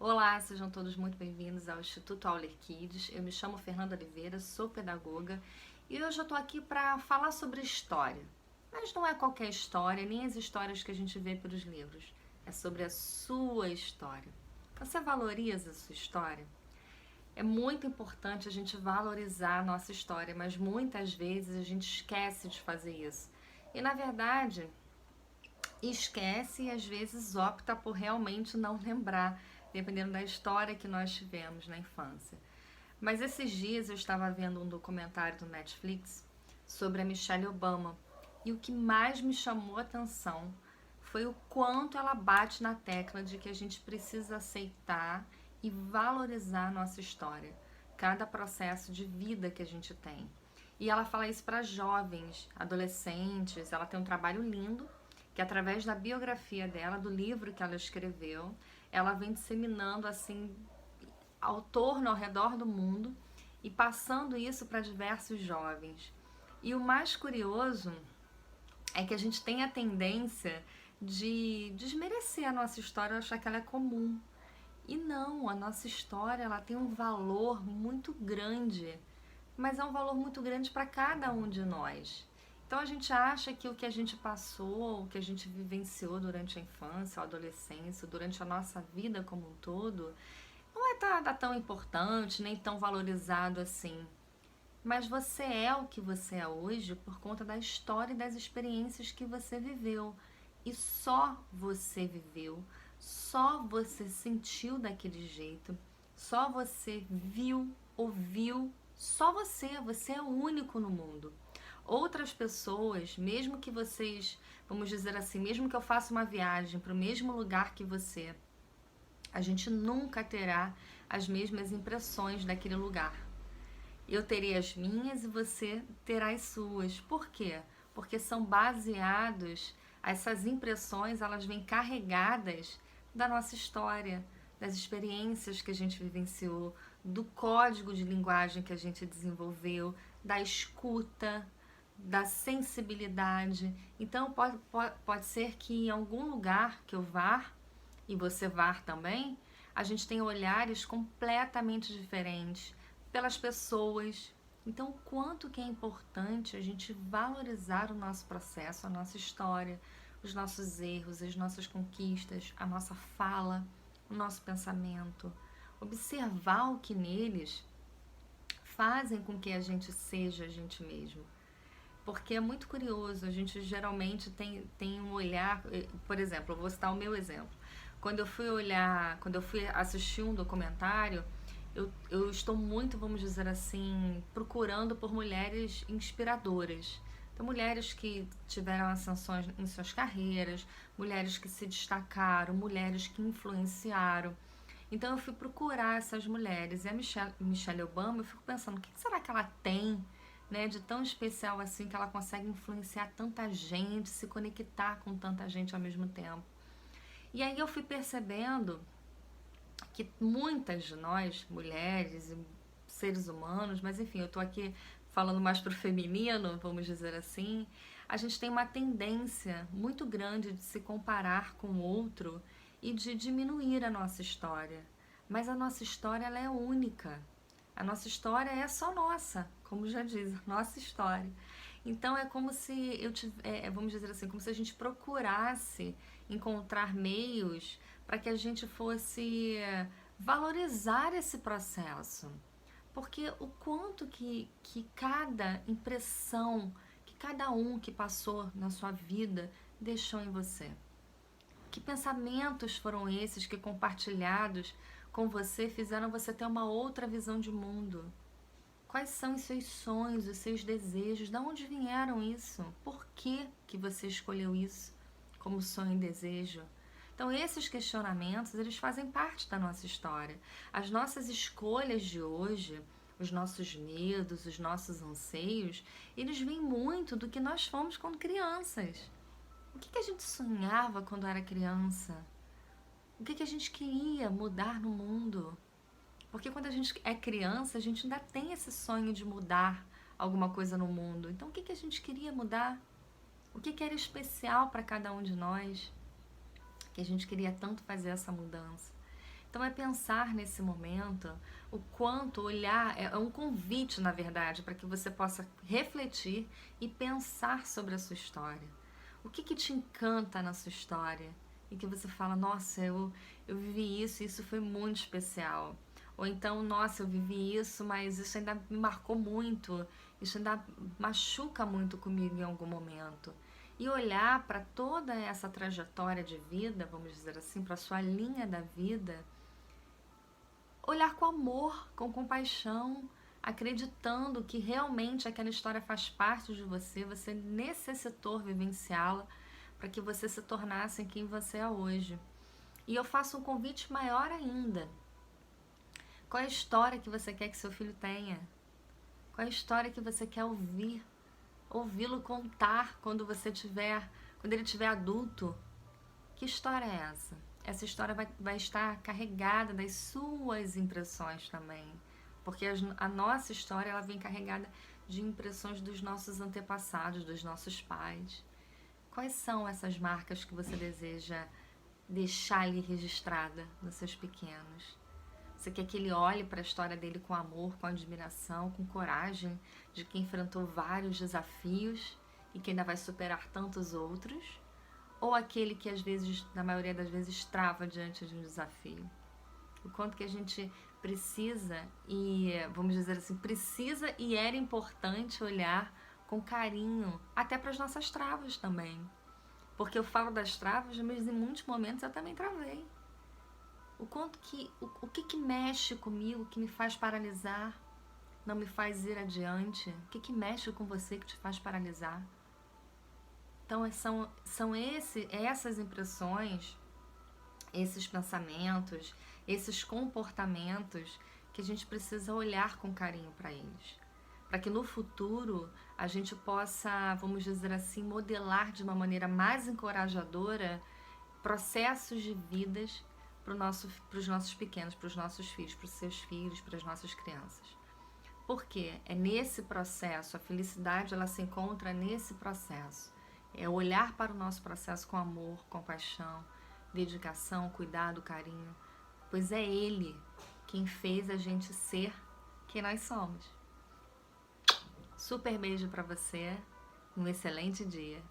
Olá, sejam todos muito bem-vindos ao Instituto Auler Kids. Eu me chamo Fernanda Oliveira, sou pedagoga e hoje eu tô aqui para falar sobre história. Mas não é qualquer história, nem as histórias que a gente vê pelos livros. É sobre a sua história. Você valoriza a sua história? É muito importante a gente valorizar a nossa história, mas muitas vezes a gente esquece de fazer isso. E na verdade, esquece e às vezes opta por realmente não lembrar, dependendo da história que nós tivemos na infância. Mas esses dias eu estava vendo um documentário do Netflix sobre a Michelle Obama e o que mais me chamou a atenção foi o quanto ela bate na tecla de que a gente precisa aceitar e valorizar a nossa história, cada processo de vida que a gente tem. E ela fala isso para jovens, adolescentes. Ela tem um trabalho lindo que através da biografia dela, do livro que ela escreveu, ela vem disseminando assim ao torno, ao redor do mundo e passando isso para diversos jovens. E o mais curioso é que a gente tem a tendência de desmerecer a nossa história, achar que ela é comum. E não, a nossa história ela tem um valor muito grande, mas é um valor muito grande para cada um de nós. Então a gente acha que o que a gente passou, o que a gente vivenciou durante a infância, a adolescência, durante a nossa vida como um todo, não é tão importante, nem tão valorizado assim. Mas você é o que você é hoje por conta da história e das experiências que você viveu. E só você viveu, só você sentiu daquele jeito, só você viu, ouviu, só você é o único no mundo. Outras pessoas, mesmo que vocês, vamos dizer assim, mesmo que eu faça uma viagem para o mesmo lugar que você, a gente nunca terá as mesmas impressões daquele lugar. Eu terei as minhas e você terá as suas. Por quê? Porque são baseados, essas impressões, elas vêm carregadas da nossa história, das experiências que a gente vivenciou, do código de linguagem que a gente desenvolveu, da escuta, da sensibilidade. Então, pode ser que em algum lugar que eu vá, e você vá também, a gente tenha olhares completamente diferentes pelas pessoas. Então, o quanto que é importante a gente valorizar o nosso processo, a nossa história, os nossos erros, as nossas conquistas, a nossa fala, o nosso pensamento. Observar o que neles fazem com que a gente seja a gente mesmo. Porque é muito curioso, a gente geralmente tem um olhar, por exemplo, eu vou citar o meu exemplo. Quando eu fui assistir um documentário, eu estou muito, vamos dizer assim, procurando por mulheres inspiradoras. Então, mulheres que tiveram ascensões em suas carreiras, mulheres que se destacaram, mulheres que influenciaram. Então, eu fui procurar essas mulheres. E a Michelle Obama, eu fico pensando, o que será que ela tem, né, de tão especial assim que ela consegue influenciar tanta gente, se conectar com tanta gente ao mesmo tempo. E aí eu fui percebendo que muitas de nós, mulheres e seres humanos, mas enfim, eu tô aqui falando mais pro feminino, vamos dizer assim, a gente tem uma tendência muito grande de se comparar com o outro e de diminuir a nossa história. Mas a nossa história ela é única. A nossa história é só nossa, como já diz, nossa história. Então é como se vamos dizer assim, como se a gente procurasse encontrar meios para que a gente fosse valorizar esse processo. Porque o quanto que cada impressão, que cada um que passou na sua vida deixou em você. Que pensamentos foram esses que, compartilhados com você, fizeram você ter uma outra visão de mundo? Quais são os seus sonhos, os seus desejos? De onde vieram isso? Por que você escolheu isso como sonho e desejo? Então, esses questionamentos, eles fazem parte da nossa história. As nossas escolhas de hoje, os nossos medos, os nossos anseios, eles vêm muito do que nós fomos quando crianças. O que a gente sonhava quando era criança? O que a gente queria mudar no mundo? Porque quando a gente é criança, a gente ainda tem esse sonho de mudar alguma coisa no mundo. Então, o que a gente queria mudar? O que era especial para cada um de nós? Que a gente queria tanto fazer essa mudança. Então é pensar nesse momento o quanto olhar, é um convite, na verdade, para que você possa refletir e pensar sobre a sua história. O que te encanta na sua história? E que você fala, nossa, eu vivi isso foi muito especial. Ou então, nossa, eu vivi isso, mas isso ainda me marcou muito, isso ainda machuca muito comigo em algum momento. E olhar para toda essa trajetória de vida, vamos dizer assim, para a sua linha da vida, olhar com amor, com compaixão, acreditando que realmente aquela história faz parte de você, você necessitou vivenciá-la para que você se tornasse quem você é hoje. E eu faço um convite maior ainda. Qual é a história que você quer que seu filho tenha? Qual é a história que você quer ouvir? Ouvi-lo contar quando ele tiver adulto? Que história é essa? Essa história vai estar carregada das suas impressões também. Porque a nossa história ela vem carregada de impressões dos nossos antepassados, dos nossos pais. Quais são essas marcas que você deseja deixar ali registrada nos seus pequenos? Você quer que ele olhe para a história dele com amor, com admiração, com coragem, de que enfrentou vários desafios e que ainda vai superar tantos outros? Ou aquele que às vezes, na maioria das vezes, trava diante de um desafio? O quanto que a gente precisa e, vamos dizer assim, precisa e era importante olhar com carinho, até para as nossas travas também. Porque eu falo das travas, mas em muitos momentos eu também travei. O que mexe comigo, que me faz paralisar, não me faz ir adiante? O que mexe com você que te faz paralisar? Então são essas impressões, esses pensamentos, esses comportamentos que a gente precisa olhar com carinho para eles. Para que no futuro a gente possa, vamos dizer assim, modelar de uma maneira mais encorajadora processos de vidas para os nossos pequenos, para os nossos filhos, para os seus filhos, para as nossas crianças. Porque é nesse processo, a felicidade ela se encontra nesse processo. É olhar para o nosso processo com amor, compaixão, dedicação, cuidado, carinho, pois é Ele quem fez a gente ser quem nós somos. Super beijo para você, um excelente dia.